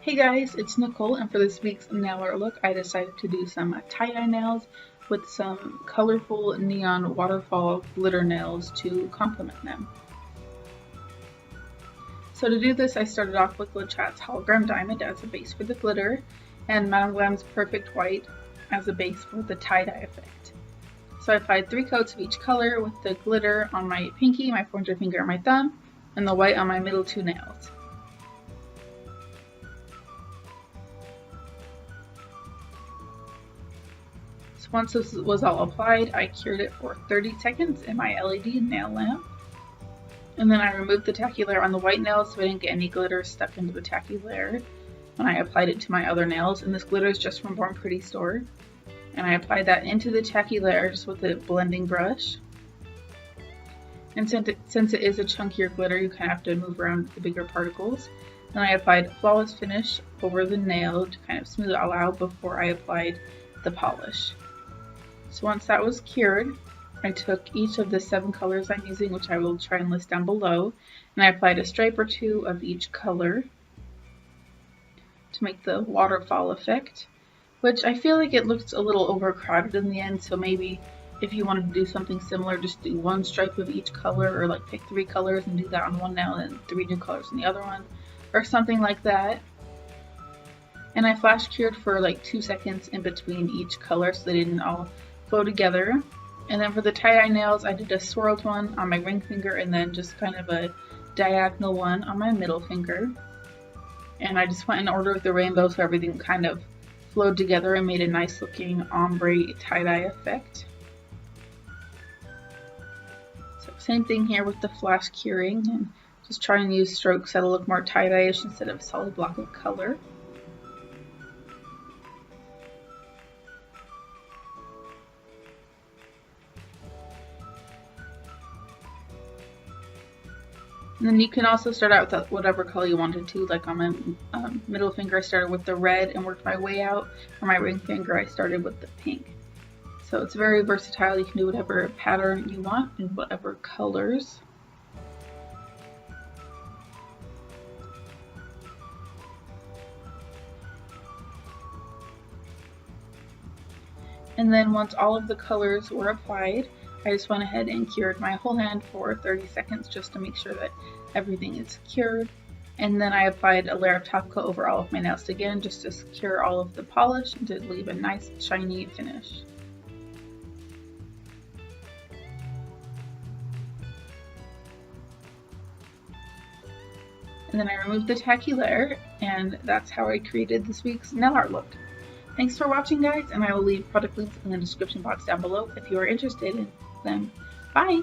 Hey guys, it's Nicole, and for this week's nail art look, I decided to do some tie-dye nails with some colorful neon waterfall glitter nails to complement them. So to do this, I started off with LeChat's Hologram Diamond as a base for the glitter, and Madame Glam's Perfect White as a base for the tie-dye effect. So I applied 3 coats of each color with the glitter on my pinky, my pointer finger, and my thumb, and the white on my middle 2 nails. So once this was all applied, I cured it for 30 seconds in my LED nail lamp. And then I removed the tacky layer on the white nails so I didn't get any glitter stuck into the tacky layer when I applied it to my other nails. And this glitter is just from Born Pretty store. And I applied that into the tacky layer just with a blending brush. And since it is a chunkier glitter, you kind of have to move around the bigger particles. Then I applied Flawless Finish over the nail to kind of smooth it all out before I applied the polish. So once that was cured, I took each of the 7 colors I'm using, which I will try and list down below, and I applied a stripe or 2 of each color to make the waterfall effect, which I feel like it looks a little overcrowded in the end, so maybe if you wanted to do something similar, just do 1 stripe of each color, or like pick 3 colors and do that on one nail and 3 new colors on the other one, or something like that. And I flash cured for like 2 seconds in between each color so they didn't all flow together. And then for the tie-dye nails, I did a swirled one on my ring finger and then just kind of a diagonal one on my middle finger. And I just went in order of the rainbow so everything kind of flowed together and made a nice looking ombre tie-dye effect. So same thing here with the flash curing, and just try and use strokes that'll look more tie-dye-ish instead of a solid block of color. And then you can also start out with whatever color you wanted to, like on my middle finger I started with the red and worked my way out. For my ring finger I started with the pink. So it's very versatile, you can do whatever pattern you want in whatever colors. And then once all of the colors were applied, I just went ahead and cured my whole hand for 30 seconds just to make sure that everything is cured. And then I applied a layer of top coat over all of my nails again just to secure all of the polish and to leave a nice shiny finish. And then I removed the tacky layer, and that's how I created this week's nail art look. Thanks for watching, guys, and I will leave product links in the description box down below if you are interested in them. Bye!